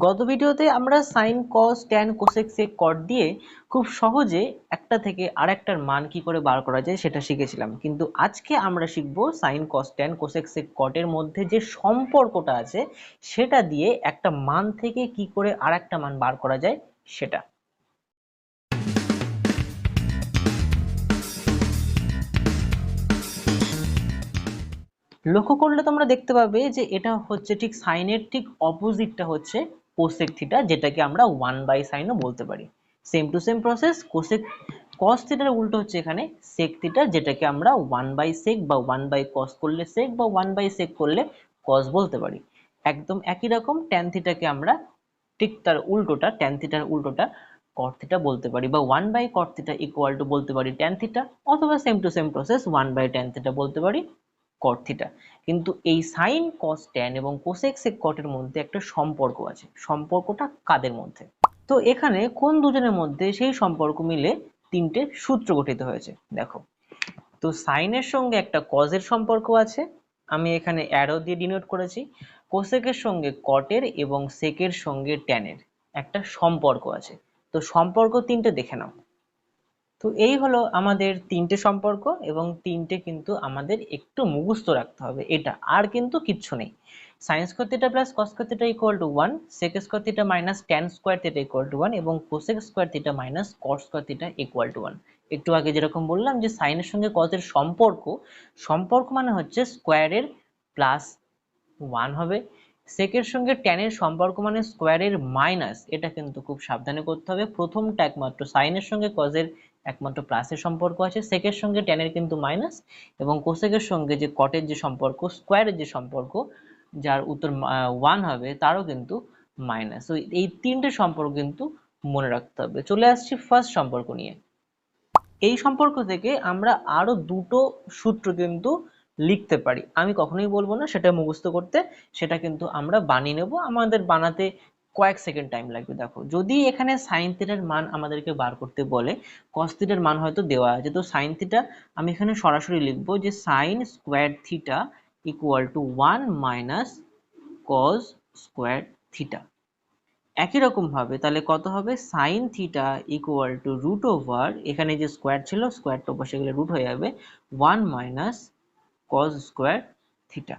গত ভিডিওতে আমরা sine cos tan cosec sec cot দিয়ে খুব সহজে একটা থেকে আরেকটার মান কি করে বার করা যায় সেটা শিখেছিলাম, কিন্তু আজকে আমরা শিখব sine cos tan cosec sec কটের মধ্যে যে সম্পর্কটা আছে সেটা দিয়ে একটা মান থেকে কি করে আরেকটা মান বার করা যায় সেটা। লক্ষ্য করলে তোমরা দেখতে পাবে যে এটা হচ্ছে ঠিক সাইনের ঠিক অপোজিটটা হচ্ছে কোসেক থিটা, যেটাকে আমরা 1/sin ও বলতে পারি। Same to same process, cosec cos থিটার উল্টো হচ্ছে এখানে সেক থিটা, যেটাকে আমরা 1/sec বা 1/cos করলে সেক বা 1/sec করলে কস বলতে পারি। একদম একই রকম ট্যান থিটাকে আমরা ঠিক তার উল্টোটা, ট্যান থিটার উল্টোটা কট থিটা বলতে পারি, বা 1/cot থিটা ইকুয়াল টু বলতে পারি ট্যান থিটা, অথবা same to same process 1/tan theta বলতে পারি কট থিটা। কিন্তু এই সাইন কস ট্যান এবং কোসেক সেক কটের মধ্যে একটা সম্পর্ক আছে। সম্পর্কটা কাদের মধ্যে? তো এখানে কোন দুজনের মধ্যে সেই সম্পর্ক মিলে তিনটে সূত্র গঠিত হয়েছে দেখো। তো সাইনের সঙ্গে একটা কজের সম্পর্ক আছে, আমি এখানে অ্যারো দিয়ে ডিনোট করেছি। কোসেকের সঙ্গে কটের এবং সেকের সঙ্গে ট্যানের একটা সম্পর্ক আছে। তো সম্পর্ক তিনটে দেখে নাও। তো এই হলো আমাদের তিনটে সম্পর্ক, এবং তিনটে কিন্তু আমাদের একটু মুখস্থ রাখতে হবে, এটা আর কিন্তু কিচ্ছু নেই। Sine square theta plus cos square theta equal to 1, sec square theta minus tan square theta equal to 1 এবং cosec square theta minus cot square theta equal to 1। একটু আগে যেরকম বললাম যে সাইনের সঙ্গে কসের সম্পর্ক, সম্পর্ক মানে হচ্ছে স্কয়ারের প্লাস 1 হবে। সেকের সঙ্গে ট্যানের সম্পর্ক মানে স্কোয়ারের মাইনাস, এটা কিন্তু খুব সাবধানে করতে হবে। প্রথমটা একমাত্র সাইনের সঙ্গে কজের একমাত্র প্লাসের সম্পর্ক আছে, সেকের সঙ্গে ট্যানের কিন্তু মাইনাস, এবং কোসেকের সঙ্গে যে কটের যে সম্পর্ক, স্কোয়ারের যে সম্পর্ক, যার উত্তর 1 হবে, তারও কিন্তু মাইনাস। তো এই তিনটে সম্পর্ক কিন্তু মনে রাখতে হবে। চলে আসছি ফার্স্ট সম্পর্ক নিয়ে। এই সম্পর্ক থেকে আমরা আরো দুটো সূত্র কিন্তু লিখতে পারি। আমি কখনোই বলবো না সেটা মুখস্থ করতে, সেটা কিন্তু আমরা বানিয়ে নেব। আমাদের বানাতে কয়েক সেকেন্ড টাইম লাগবে। দেখো, যদি এখানে সাইন থিটার মান আমাদেরকে বার করতে বলে, কস থিটার মান হয়তো দেওয়া আছে, তো সাইন থিটা আমি এখানে সরাসরি লিখবো যে sine square theta equal to 1 minus cos square theta. একই রকম ভাবে তাহলে কত হবে, sine theta equal to root over, এখানে যে স্কোয়ার ছিল স্কোয়ারটা বসে গেলে রুট হয়ে যাবে, 1 মাইনাস কস স্কোয়ার থিটা।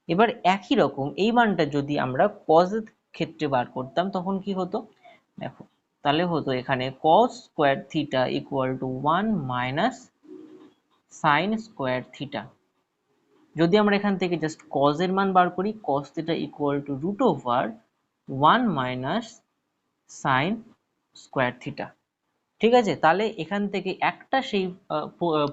এবার একই রকম এই মানটা যদি আমরা কস এর ক্ষেত্রে বার করতাম তখন কি হতো দেখো, তাহলে হতো এখানে কস square theta equal to 1 minus sine square theta. যদি আমরা এখান থেকে জাস্ট কস এর মান বার করি, cos theta equal to root over 1 minus sine square theta. ঠিক আছে, তাহলে এখান থেকে একটা সেই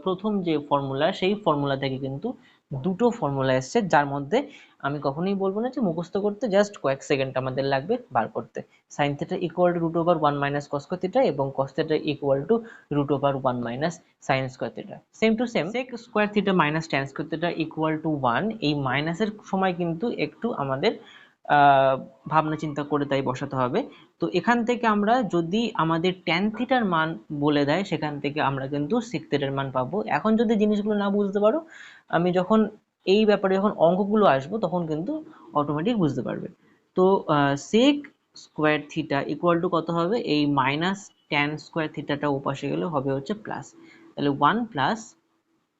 প্রথম যে ফর্মুলা, সেই ফর্মুলা থেকে কিন্তু দুটো ফর্মুলা এসছে, যার মধ্যে আমি কখনোই বলবো না যে মুখস্থ করতে, জাস্ট কয়েক সেকেন্ড আমাদের লাগবে বার করতে। Sine theta equal to root over 1 minus cos square theta এবং cos theta equal to root over 1 minus sine square theta. Same to same sec square theta minus tan square theta equal to 1, এই মাইনাসের সময় কিন্তু একটু আমাদের ভাবনা চিন্তা করে তাই বসাতে হবে। তো এখান থেকে আমরা যদি আমাদের ট্যান থিটার মান বলে দেয়, সেখান থেকে আমরা কিন্তু সেক থিটার মান পাবো। এখন যদি জিনিসগুলো না বুঝতে পারো, আমি যখন এই ব্যাপারে যখন অঙ্কগুলো আসবো তখন কিন্তু অটোমেটিক বুঝতে পারবে। তো sec square theta equal to কত হবে, এই মাইনাস ট্যান স্কোয়ার থিটাটা ওপাশে গেলে হবে হচ্ছে প্লাস, তাহলে 1 প্লাস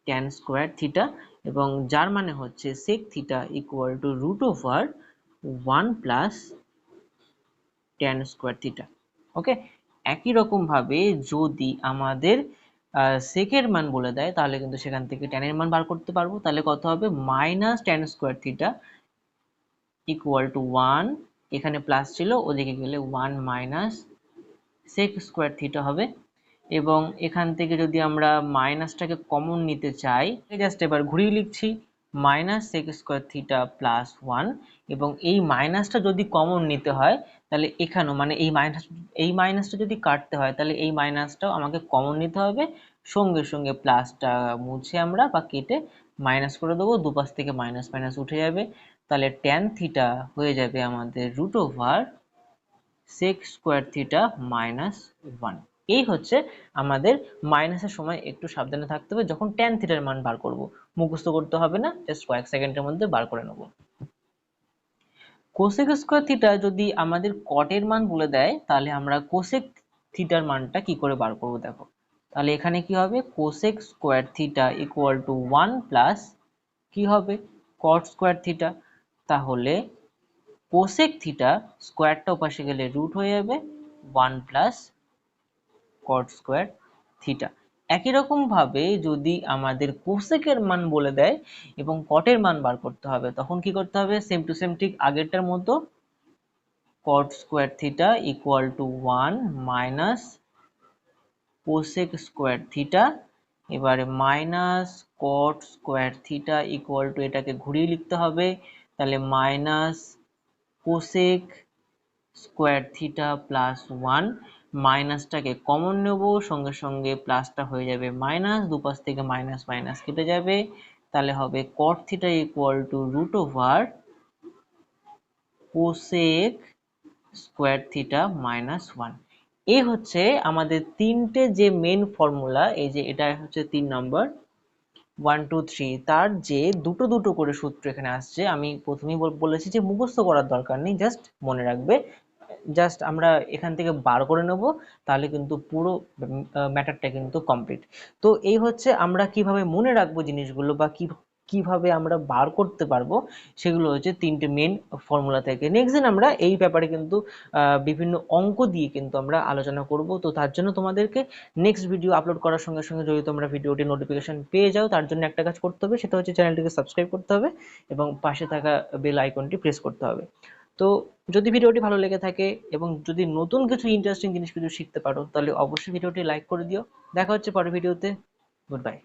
ট্যান স্কোয়ার থিটা, এবং যার মানে হচ্ছে sec theta equal to root over 1 plus tan square theta. Okay, একই রকম ভাবে যদি আমাদের সেকের মান বলে দেয়, তাহলে কিন্তু সেখান থেকে ট্যানের মান বার করতে পারবো। তাহলে কত হবে, minus tan square theta equal to 1, এখানে প্লাস ছিল ওদিকে গেলে 1 মাইনাস সেক স্কোয়ার থিটা হবে। এবং এখান থেকে যদি আমরা মাইনাসটাকে কমন নিতে চাই, জাস্ট এবার ঘুরিয়ে লিখছি, minus sec square theta plus 1, এবং এই মাইনাসটা যদি কমন নিতে হয় তাহলে এখানেও মানে এই মাইনাসটা যদি কাটতে হয় তাহলে এই মাইনাসটাও আমাকে কমন নিতে হবে, সঙ্গে সঙ্গে প্লাসটা মুছে আমরা বা কেটে মাইনাস করে দেবো, দুপাশ থেকে মাইনাস মাইনাস উঠে যাবে। তাহলে ট্যান থিটা হয়ে যাবে আমাদের root over sec square theta minus 1। এই হচ্ছে আমাদের মাইনাসের সময় একটু সাবধানে থাকতে হবে যখন ট্যান থিটার মান বার করব। মুখস্থ করতে হবে না, জাস্ট কয়েক সেকেন্ডের মধ্যে বার করে নেব। কোসেক স্কোয়ার থিটা যদি আমাদের কটের মান বলে দেয়, তাহলে আমরা কোসেক থিটার মানটা কি করে বার করবো দেখো। তাহলে এখানে কি হবে, cosec square theta equal to 1 plus কি হবে, কট স্কোয়ার থিটা। তাহলে কোসেক থিটা স্কোয়ারটা ওপাশে গেলে রুট হয়ে যাবে 1 প্লাস কট স্কোয়ার থিটা। একই রকম ভাবে যদি আমাদের কোসেকের মান বলে দেয় এবং কটের মান বার করতে হবে, তখন কি করতে হবে, সেম টু সেম ঠিক আগেরটার মতো, cot square theta equal to 1 minus cosec square theta, এবারে minus cot square theta equal to, এটাকে ঘুরিয়ে লিখতে হবে, তাহলে minus cosec square theta plus 1, মাইনাসটাকে কমন নেব, সঙ্গে সঙ্গে প্লাসটা হয়ে যাবে মাইনাস, দুপাশ থেকে মাইনাস মাইনাস কেটে যাবে, তাহলে হবে cot theta equal to root over cosec square theta minus 1। এই হচ্ছে আমাদের তিনটে যে মেন ফর্মুলা, এই যে এটা হচ্ছে 3 নম্বর 1 2 3, তার যে দুটো দুটো করে সূত্র এখানে আসছে। আমি প্রথমেই বলেছি যে মুখস্থ করার দরকার নেই, জাস্ট মনে রাখবে, জাস্ট আমরা এখান থেকে বার করে নেব, তাহলে কিন্তু পুরো ম্যাটারটা কিন্তু কমপ্লিট। তো এই হচ্ছে আমরা কিভাবে মনে রাখবো জিনিসগুলো, বা কিভাবে আমরা বার করতে পারবো, সেগুলো হচ্ছে তিনটে মেন ফর্মুলা থেকে। নেক্সট দিন আমরা এই ব্যাপারে কিন্তু বিভিন্ন অঙ্ক দিয়ে কিন্তু আমরা আলোচনা করব। তো তার জন্য তোমাদেরকে নেক্সট ভিডিও আপলোড করার সঙ্গে সঙ্গে যদি তোমরা ভিডিওটি নোটিফিকেশন পেয়ে যাও, তার জন্য একটা কাজ করতে হবে, সেটা হচ্ছে চ্যানেলটিকে সাবস্ক্রাইব করতে হবে এবং পাশে থাকা বেল আইকনটি প্রেস করতে হবে। তো যদি ভিডিওটি ভালো লেগে থাকে এবং যদি নতুন কিছু ইন্টারেস্টিং জিনিস কিছু শিখতে পারো, তাহলে অবশ্যই ভিডিওটি লাইক করে দিও। দেখা হচ্ছে পরের ভিডিওতে। Good bye.